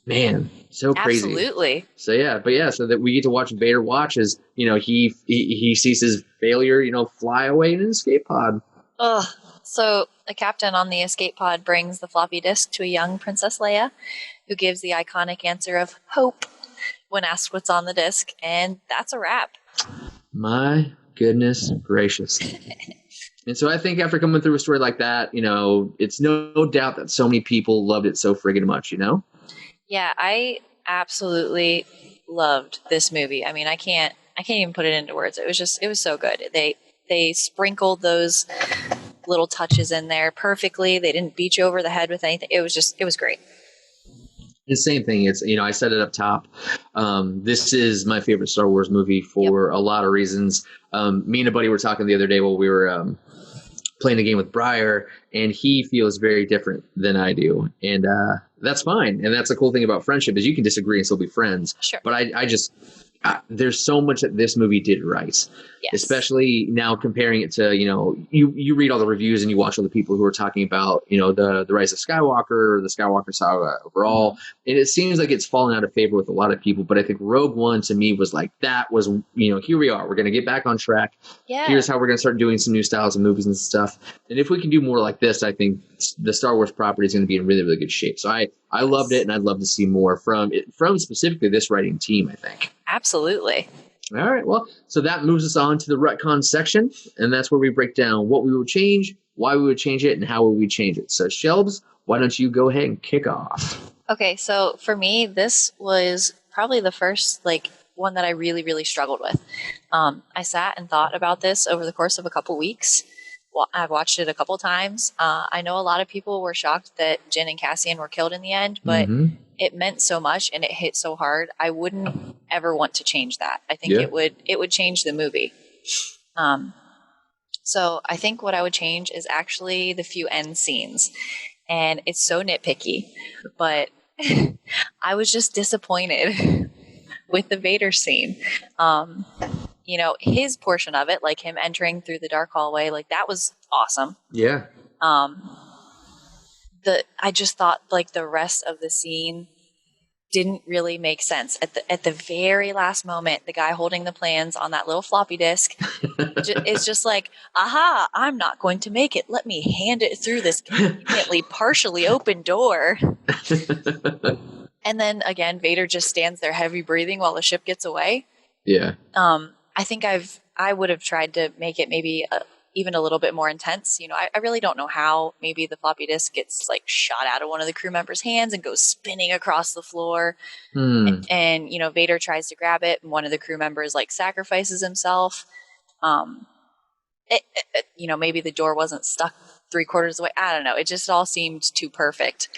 Man, so crazy. Absolutely. So yeah, so that we get to watch Vader watch as, he sees his failure, fly away in an escape pod. Ugh. So a captain on the escape pod brings the floppy disk to a young Princess Leia, who gives the iconic answer of hope when asked what's on the disk, and that's a wrap. My goodness gracious. And so I think after coming through a story like that, it's no doubt that so many people loved it so friggin' much, Yeah, I absolutely loved this movie. I mean, I can't even put it into words. It was so good. They sprinkled those little touches in there perfectly. They didn't beat you over the head with anything. It was great. The same thing. It's, I said it up top. This is my favorite Star Wars movie for a lot of reasons. Me and a buddy were talking the other day while we were playing a game with Briar, and he feels very different than I do. And that's fine. And that's the cool thing about friendship is you can disagree and still be friends. Sure. But I just there's so much that this movie did right. Yes. Especially now comparing it to, you read all the reviews and you watch all the people who are talking about, the Rise of Skywalker, the Skywalker saga overall. And it seems like it's fallen out of favor with a lot of people. But I think Rogue One to me was like, that was, here we are. We're going to get back on track. Yeah. Here's how we're going to start doing some new styles of movies and stuff. And if we can do more like this, I think the Star Wars property is going to be in really, really good shape. So I loved it, and I'd love to see more from specifically this writing team, I think. Absolutely. All right. Well, so that moves us on to the retcon section, and that's where we break down what we would change, why we would change it, and how we would change it. So, Shelbs, why don't you go ahead and kick off? Okay. So for me, this was probably the first one that I really, really struggled with. I sat and thought about this over the course of a couple weeks. Well, I've watched it a couple times. I know a lot of people were shocked that Jyn and Cassian were killed in the end, but it meant so much and it hit so hard. I wouldn't ever want to change that. I think it would change the movie. So I think what I would change is actually the few end scenes. And it's so nitpicky, but I was just disappointed with the Vader scene. His portion of it, like him entering through the dark hallway, like that was awesome. Yeah. I just thought like the rest of the scene didn't really make sense. At the very last moment, the guy holding the plans on that little floppy disk is just like, aha, I'm not going to make it. Let me hand it through this conveniently partially open door. And then again, Vader just stands there heavy breathing while the ship gets away. Yeah. I think I would have tried to make it maybe even a little bit more intense. I really don't know how. Maybe the floppy disk gets like shot out of one of the crew members' hands and goes spinning across the floor. And Vader tries to grab it, and one of the crew members like sacrifices himself. Maybe the door wasn't stuck 3/4 of the way. I don't know. It just all seemed too perfect.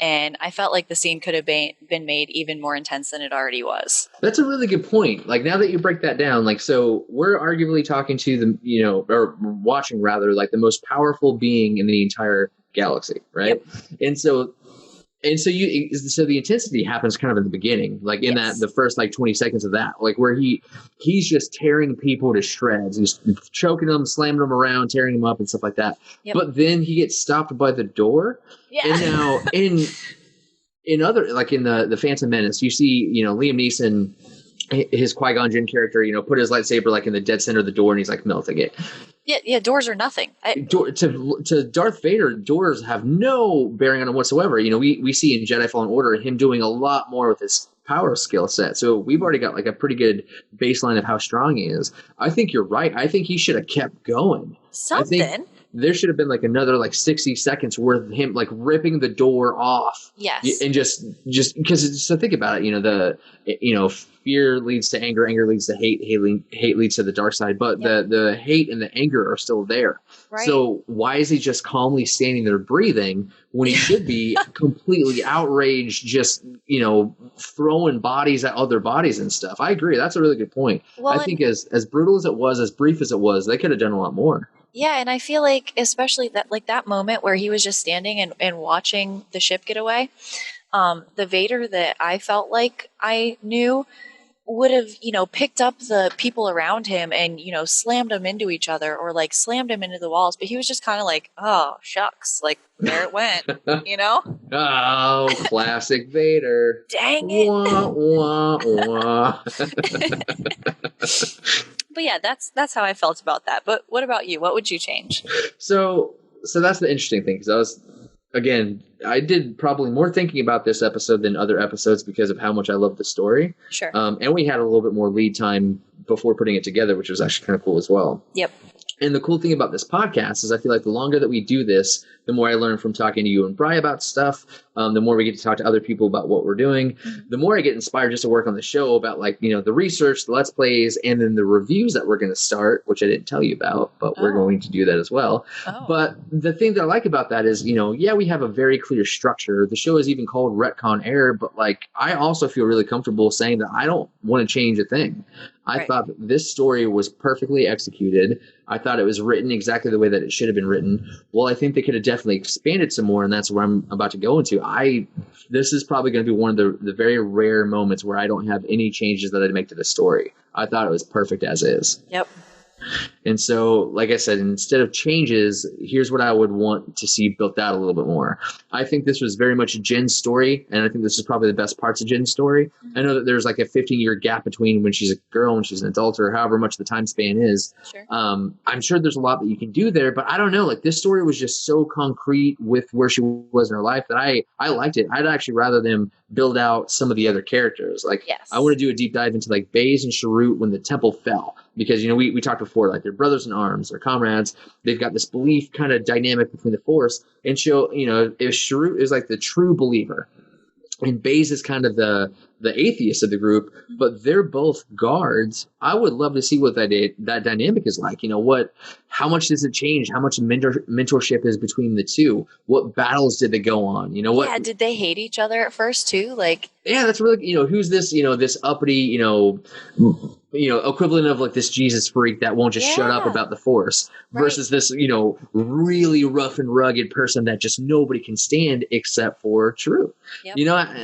And I felt like the scene could have been made even more intense than it already was. That's a really good point. Like, now that you break that down, like, so we're arguably talking to the, or watching rather, like the most powerful being in the entire galaxy, right? Yep. So the intensity happens kind of in the beginning, like in the first like 20 seconds of that, like where he's just tearing people to shreds. He's choking them, slamming them around, tearing them up and stuff like that. Yep. But then he gets stopped by the door. Yeah. And now in other, like in the Phantom Menace, you see, Liam Neeson, his Qui-Gon Jinn character, put his lightsaber like in the dead center of the door and he's like melting it. Yeah, doors are nothing. To Darth Vader, doors have no bearing on him whatsoever. We see in Jedi Fallen Order him doing a lot more with his power skill set. So we've already got like a pretty good baseline of how strong he is. I think you're right. I think he should have kept going. Something. There should have been like another like 60 seconds worth of him like ripping the door off. Yes. And just because, so think about it, fear leads to anger, anger leads to hate, hate leads to the dark side, but the hate and the anger are still there. Right. So why is he just calmly standing there breathing when he should be completely outraged, just, throwing bodies at other bodies and stuff? I agree. That's a really good point. Well, I think as brutal as it was, as brief as it was, they could have done a lot more. Yeah, and I feel like especially that moment where he was just standing and watching the ship get away, the Vader that I felt like I knew would have, picked up the people around him and, slammed them into each other or like slammed them into the walls. But he was just kind of like, oh, shucks, like there it went, Oh, classic Vader. Dang it. Wah, wah, wah. But yeah, that's how I felt about that. But what about you? What would you change? So that's the interesting thing, because I did probably more thinking about this episode than other episodes because of how much I love the story. Sure. And we had a little bit more lead time before putting it together, which was actually kind of cool as well. Yep. And the cool thing about this podcast is I feel like the longer that we do this, the more I learn from talking to you and Bri about stuff, the more we get to talk to other people about what we're doing, the more I get inspired just to work on the show about the research, the Let's Plays, and then the reviews that we're going to start, which I didn't tell you about, but we're going to do that as well. Oh. But the thing that I like about that is, we have a very clear structure. The show is even called Retcon Air, but I also feel really comfortable saying that I don't want to change a thing. I thought that this story was perfectly executed. I thought it was written exactly the way that it should have been written. Well, I think they could have definitely expanded some more, and that's where I'm about to go into. This is probably going to be one of the very rare moments where I don't have any changes that I'd make to the story. I thought it was perfect as is. Yep. And so, like I said, instead of changes, here's what I would want to see built out a little bit more. I think this was very much Jin's story, and I think this is probably the best parts of Jin's story. Mm-hmm. I know that there's like a 15-year gap between when she's a girl and she's an adult, or however much the time span is. Sure. I'm sure there's a lot that you can do there, but I don't know. Like, this story was just so concrete with where she was in her life that I liked it. I'd actually rather them build out some of the other characters. Like, yes. I want to do a deep dive into like Baze and Sharut when the temple fell, because we talked before, like, they're brothers in arms, they're comrades, they've got this belief kind of dynamic between the Force, and show if Sharut is like the true believer and Baze is kind of the atheist of the group, but they're both guards. I would love to see what that dynamic is like. How much does it change? How much mentorship is between the two? What battles did they go on? Yeah, did they hate each other at first too? Like, yeah, that's really, who's this, this uppity, equivalent of like this Jesus freak that won't just shut up about the Force versus this, really rough and rugged person that just nobody can stand except for truth. Yep.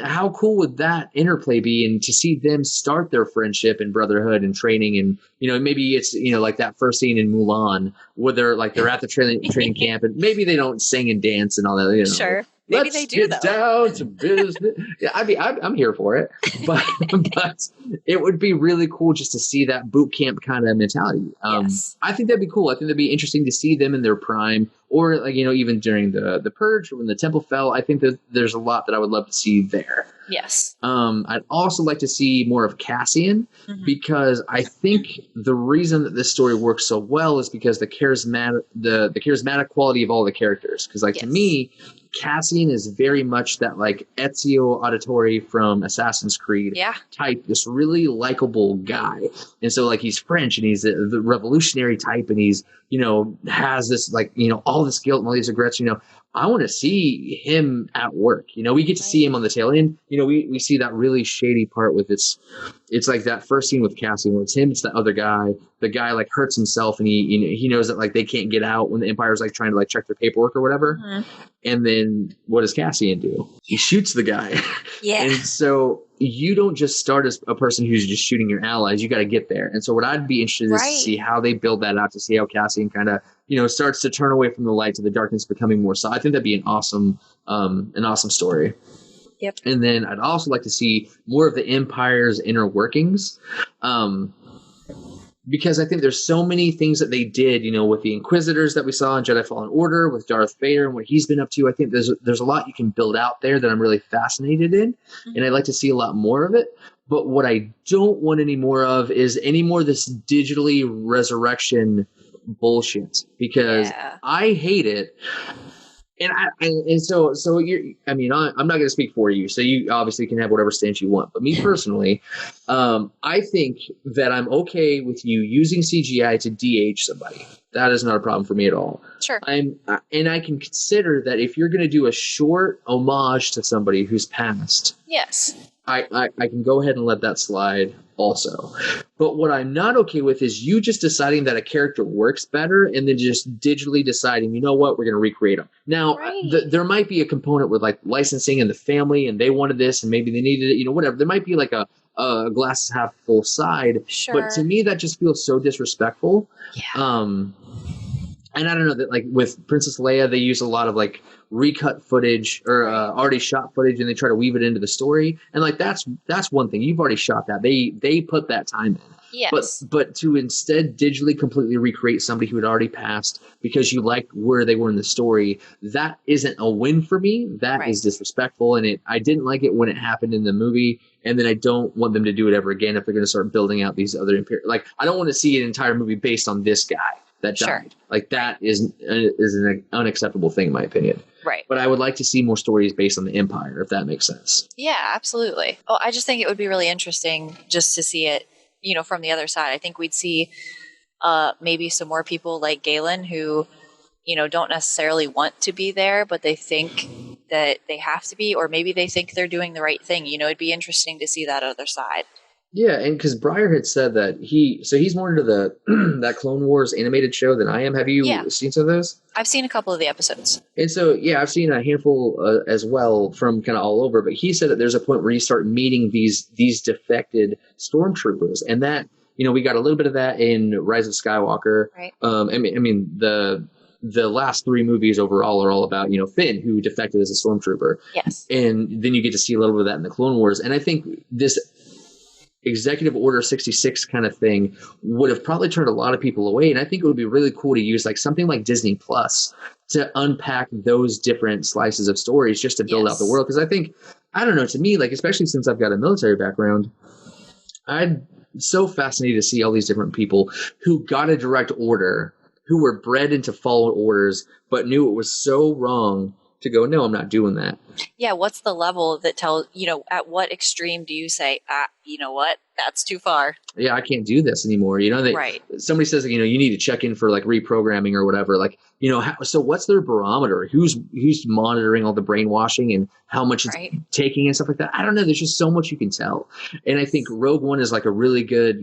How cool would that interplay be? And to see them start their friendship and brotherhood and training, and maybe it's like that first scene in Mulan where they're at the training camp, and maybe they don't sing and dance and all that. Sure. Maybe they do, though. Down to business. Yeah, I'm here for it, but it would be really cool just to see that boot camp kind of mentality. Yes. I think that'd be cool. I think that'd be interesting to see them in their prime, or even during the purge when the temple fell. I think that there's a lot that I would love to see there. Yes. I'd also like to see more of Cassian, because I think the reason that this story works so well is because the charismatic quality of all the characters. Because to me, Cassian is very much that Ezio Auditore from Assassin's Creed type, this really likable guy. And so he's French and he's the revolutionary type, and he's, has this all this guilt and all these regrets, I want to see him at work. We get to see him on the tail end. We see that really shady part with it's like that first scene with Cassian where it's him, it's the other guy. The guy hurts himself, and he knows that they can't get out when the Empire's trying to check their paperwork or whatever. And then what does Cassian do? He shoots the guy. Yeah. And so you don't just start as a person who's just shooting your allies. You got to get there. And so what I'd be interested in is to see how they build that out, to see how Cassian kind of, starts to turn away from the light to the darkness, becoming more. So I think that'd be an awesome story. Yep. And then I'd also like to see more of the Empire's inner workings. Because I think there's so many things that they did, with the Inquisitors that we saw in Jedi Fallen Order, with Darth Vader and what he's been up to. I think there's a lot you can build out there that I'm really fascinated in, and I'd like to see a lot more of it. But what I don't want any more of is any more of this digitally resurrection bullshit, because I hate it. And so you're, I'm not going to speak for you, so you obviously can have whatever stance you want. But me personally, I think that I'm okay with you using CGI to de-age somebody. That is not a problem for me at all. Sure. And I can consider that if you're going to do a short homage to somebody who's passed. Yes. I can go ahead and let that slide also. But what I'm not okay with is you just deciding that a character works better and then just digitally deciding, you know what, we're going to recreate them. Now, there might be a component with licensing and the family, and they wanted this and maybe they needed it, whatever. There might be a glass half full side. Sure. But to me, that just feels so disrespectful. Yeah. And I don't know that with Princess Leia, they use a lot of recut footage or already shot footage, and they try to weave it into the story. And that's one thing. You've already shot that. They put that time in. Yes. But to instead digitally completely recreate somebody who had already passed because you like where they were in the story, that isn't a win for me. That is disrespectful, and I didn't like it when it happened in the movie. And then I don't want them to do it ever again if they're going to start building out these other I don't want to see an entire movie based on this guy that died. That is an unacceptable thing in my opinion. Right. But I would like to see more stories based on the Empire, if that makes sense. Yeah, absolutely. Oh, I just think it would be really interesting just to see it, from the other side. I think we'd see maybe some more people like Galen who, don't necessarily want to be there, but they think that they have to be, or maybe they think they're doing the right thing. It'd be interesting to see that other side. Yeah, and because Breyer had said that he's more into the that Clone Wars animated show than I am. Have you seen some of those? I've seen a couple of the episodes. And so, I've seen a handful as well from kind of all over. But he said that there's a point where you start meeting these defected stormtroopers, and that we got a little bit of that in Rise of Skywalker. Right. The last three movies overall are all about, Finn, who defected as a stormtrooper. Yes. And then you get to see a little bit of that in the Clone Wars. And I think this Executive Order 66 kind of thing would have probably turned a lot of people away. And I think it would be really cool to use something like Disney Plus to unpack those different slices of stories just to build out the world. Because I think, I don't know, to me, especially since I've got a military background, I'm so fascinated to see all these different people who got a direct order, who were bred into following orders, but knew it was so wrong to go, no, I'm not doing that. Yeah, what's the level that tells, at what extreme do you say, you know what, that's too far? Yeah, I can't do this anymore. Somebody says, you need to check in for reprogramming or whatever. So what's their barometer? Who's monitoring all the brainwashing and how much it's taking and stuff like that? I don't know. There's just so much you can tell. And I think Rogue One is a really good,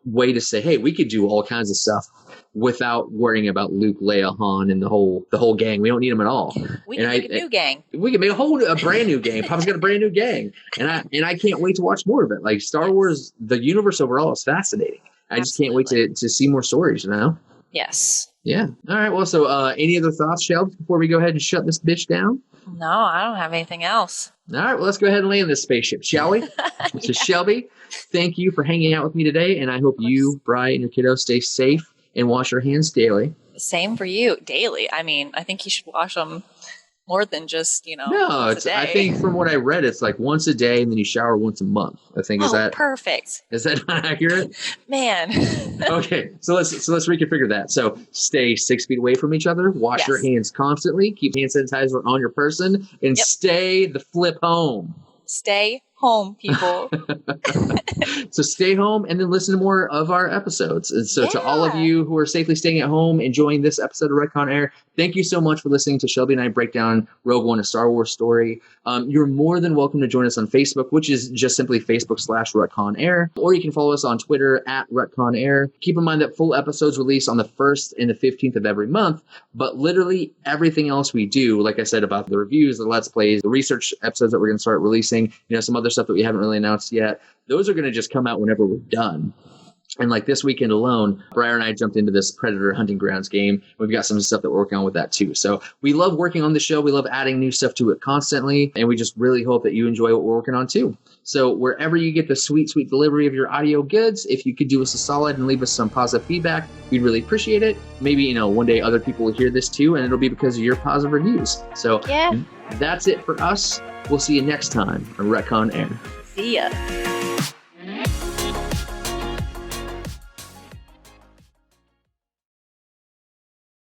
way to say, hey, we could do all kinds of stuff without worrying about Luke, Leia, Han, and the whole gang. We don't need them at all. We can make a new gang. We can make a brand new gang. Papa's got a brand new gang, and I can't wait to watch more of it. Like Star Wars, the universe overall is fascinating. I just can't wait to see more stories. You know? Yes. Yeah. All right. Well, so any other thoughts, Shelby, before we go ahead and shut this bitch down? No, I don't have anything else. All right. Well, let's go ahead and land this spaceship, shall we? So, Shelby, thank you for hanging out with me today, and I hope you, Bri, and your kiddo stay safe and wash your hands daily. Same for you, daily. I mean, I think you should wash them more than just, once a day. I think from what I read, it's like once a day, and then you shower once a month. I think is that perfect? Is that not accurate? Man. Okay, so let's reconfigure that. So stay 6 feet away from each other. Wash your hands constantly. Keep hand sanitizer on your person, and stay the flip home. Stay home, people. So stay home and then listen to more of our episodes. And so to all of you who are safely staying at home, enjoying this episode of Retcon Air, thank you so much for listening to Shelby and I break down Rogue One, a Star Wars story. You're more than welcome to join us on Facebook, which is just simply Facebook/Retcon Air, or you can follow us on Twitter @Retcon Air. Keep in mind that full episodes release on the 1st and the 15th of every month, but literally everything else we do, like I said about the reviews, the Let's Plays, the research episodes that we're going to start releasing, some other stuff that we haven't really announced yet, those are going to just come out whenever we're done. And like this weekend alone, Briar and I jumped into this Predator Hunting Grounds game. We've got some stuff that we're working on with that too. So we love working on the show. We love adding new stuff to it constantly. And we just really hope that you enjoy what we're working on too. So wherever you get the sweet, sweet delivery of your audio goods, if you could do us a solid and leave us some positive feedback, we'd really appreciate it. Maybe, one day other people will hear this too, and it'll be because of your positive reviews. So that's it for us. We'll see you next time on Retcon Air. See ya.